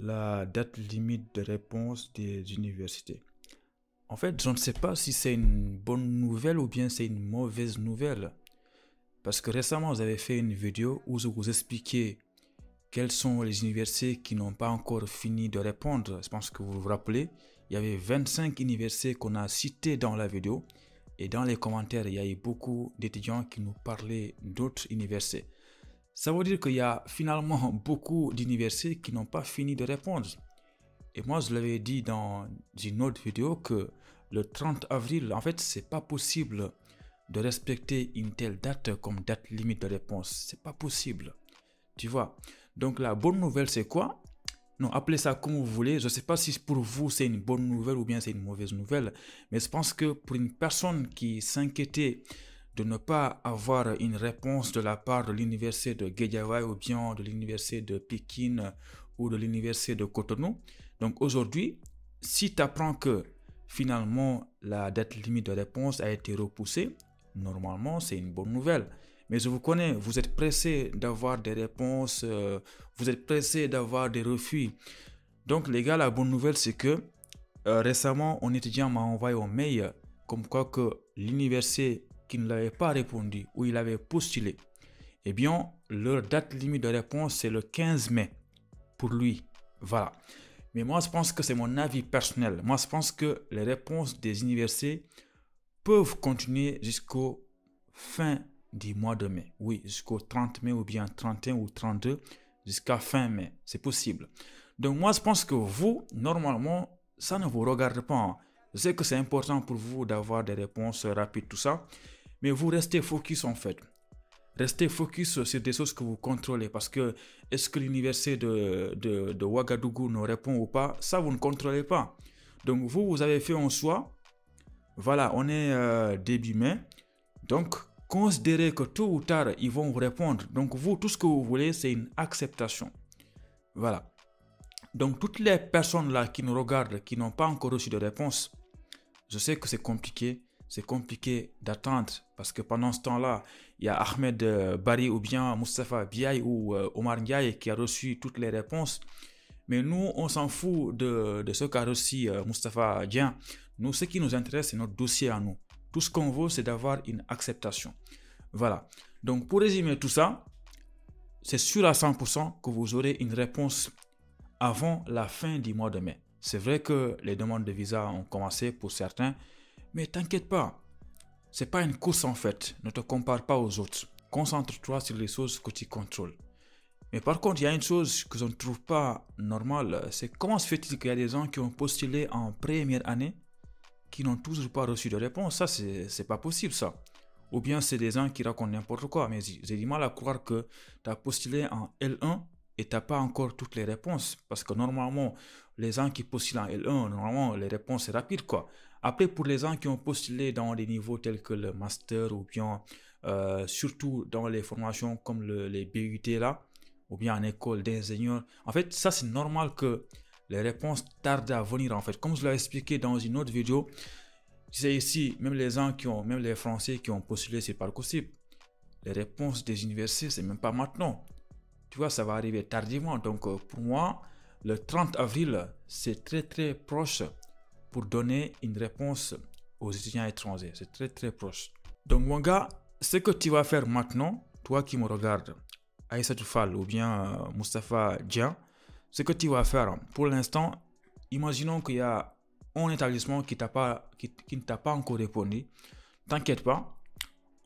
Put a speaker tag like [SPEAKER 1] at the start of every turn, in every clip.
[SPEAKER 1] la date limite de réponse des universités. En fait, je ne sais pas si c'est une bonne nouvelle ou bien c'est une mauvaise nouvelle. Parce que récemment, vous avez fait une vidéo où vous expliquez quelles sont les universités qui n'ont pas encore fini de répondre. Je pense que vous vous rappelez, il y avait 25 universités qu'on a citées dans la vidéo. Et dans les commentaires, il y a eu beaucoup d'étudiants qui nous parlaient d'autres universités. Ça veut dire qu'il y a finalement beaucoup d'universités qui n'ont pas fini de répondre. Et moi, je l'avais dit dans une autre vidéo que le 30 avril, en fait, c'est pas possible de respecter une telle date comme date limite de réponse. C'est pas possible. Tu vois. Donc la bonne nouvelle, c'est quoi? Non, appelez ça comme vous voulez. Je ne sais pas si pour vous c'est une bonne nouvelle ou bien c'est une mauvaise nouvelle. Mais je pense que pour une personne qui s'inquiétait de ne pas avoir une réponse de la part de l'université de Guédiawaye ou bien de l'université de Pékin ou de l'université de Cotonou. Donc aujourd'hui, si tu apprends que finalement la date limite de réponse a été repoussée, normalement c'est une bonne nouvelle. Mais je vous connais, vous êtes pressé d'avoir des réponses, vous êtes pressé d'avoir des refus. Donc les gars, la bonne nouvelle c'est que récemment, un étudiant m'a envoyé un mail comme quoi que l'université qui ne l'avait pas répondu ou il avait postulé, eh bien, leur date limite de réponse c'est le 15 mai pour lui. Voilà. Mais moi, je pense que c'est mon avis personnel. Moi, je pense que les réponses des universités peuvent continuer jusqu'au fin du mois de mai. Oui, jusqu'au 30 mai ou bien 31 ou 32, jusqu'à fin mai. C'est possible. Donc moi, je pense que vous, normalement, ça ne vous regarde pas. Je sais que c'est important pour vous d'avoir des réponses rapides, tout ça. Mais vous restez focus en fait. Restez focus sur des choses que vous contrôlez. Parce que est-ce que l'université de Ouagadougou nous répond ou pas? Ça, vous ne contrôlez pas. Donc vous avez fait un choix. Voilà, on est début mai. Donc, considérez que tôt ou tard, ils vont vous répondre. Donc, vous, tout ce que vous voulez, c'est une acceptation. Voilà. Donc, toutes les personnes là qui nous regardent, qui n'ont pas encore reçu de réponse, je sais que c'est compliqué. C'est compliqué d'attendre parce que pendant ce temps-là, il y a Ahmed Bari ou bien Moustapha Biaye ou Omar Ndiaye qui a reçu toutes les réponses. Mais nous, on s'en fout de ce qu'a reçu Moustapha Dian. Nous, ce qui nous intéresse, c'est notre dossier à nous. Tout ce qu'on veut, c'est d'avoir une acceptation. Voilà. Donc, pour résumer tout ça, c'est sûr à 100% que vous aurez une réponse avant la fin du mois de mai. C'est vrai que les demandes de visa ont commencé pour certains, mais t'inquiète pas. C'est pas une course en fait. Ne te compare pas aux autres. Concentre-toi sur les choses que tu contrôles. Mais par contre, il y a une chose que je ne trouve pas normale, c'est comment se fait-il qu'il y a des gens qui ont postulé en première année qui n'ont toujours pas reçu de réponse. Ça, c'est pas possible, ça. Ou bien c'est des gens qui racontent n'importe quoi. Mais j'ai du mal à croire que tu as postulé en L1 et tu n'as pas encore toutes les réponses. Parce que normalement, les gens qui postulent en L1, normalement, les réponses sont rapides, quoi. Après, pour les gens qui ont postulé dans des niveaux tels que le master ou bien surtout dans les formations comme les BUT là, ou bien en école d'ingénieur, en fait, ça, c'est normal que les réponses tardent à venir en fait. Comme je l'ai expliqué dans une autre vidéo, tu sais ici, même les gens même les Français qui ont postulé sur Parcoursup, les réponses des universités, c'est même pas maintenant. Tu vois, ça va arriver tardivement. Donc pour moi, le 30 avril, c'est très très proche pour donner une réponse aux étudiants étrangers. C'est très très proche. Donc mon gars, ce que tu vas faire maintenant, toi qui me regardes, Aïssatou Fall ou bien Moustapha Dian, ce que tu vas faire, pour l'instant, imaginons qu'il y a un établissement qui ne t'a pas encore répondu. T'inquiète pas,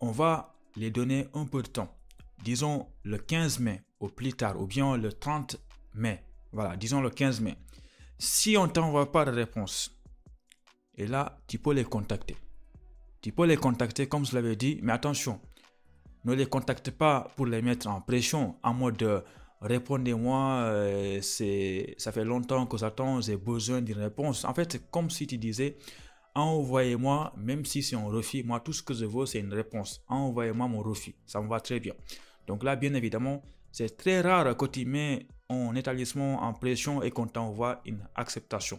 [SPEAKER 1] on va les donner un peu de temps. Disons le 15 mai au plus tard ou bien le 30 mai. Voilà, disons le 15 mai. Si on ne t'envoie pas de réponse, et là, tu peux les contacter. Tu peux les contacter comme je l'avais dit, mais attention, ne les contacte pas pour les mettre en pression, en mode répondez-moi, ça fait longtemps que j'attends, j'ai besoin d'une réponse. En fait, c'est comme si tu disais, envoyez-moi, même si c'est un refus, moi tout ce que je veux c'est une réponse. Envoyez-moi mon refus, ça me va très bien. Donc là, bien évidemment, c'est très rare que tu mets un établissement en pression et qu'on t'envoie une acceptation.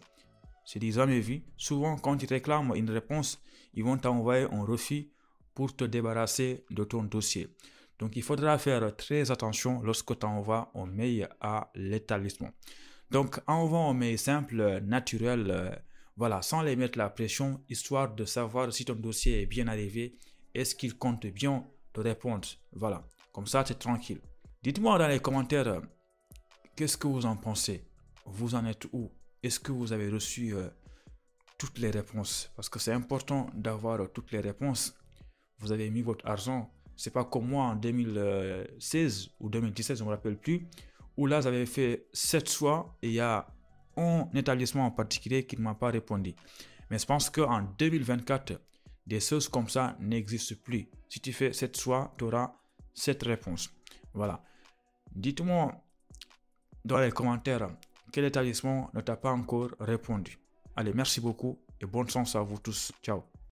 [SPEAKER 1] C'est des jamais vu. Souvent, quand tu réclames une réponse, ils vont t'envoyer un refus pour te débarrasser de ton dossier. Donc, il faudra faire très attention lorsque tu envoies un mail à l'établissement. Donc, envoie un mail simple, naturel, voilà, sans les mettre la pression, histoire de savoir si ton dossier est bien arrivé, est-ce qu'il compte bien te répondre. Voilà, comme ça, tu es tranquille. Dites-moi dans les commentaires, qu'est-ce que vous en pensez? Vous en êtes où? Est-ce que vous avez reçu toutes les réponses? Parce que c'est important d'avoir toutes les réponses. Vous avez mis votre argent. C'est pas comme moi en 2016 ou 2017, je ne me rappelle plus, où là j'avais fait 7 choix et il y a un établissement en particulier qui ne m'a pas répondu. Mais je pense qu'en 2024, des choses comme ça n'existent plus. Si tu fais 7 choix, tu auras 7 réponses. Voilà. Dites-moi dans les commentaires quel établissement ne t'a pas encore répondu. Allez, merci beaucoup et bonne chance à vous tous. Ciao.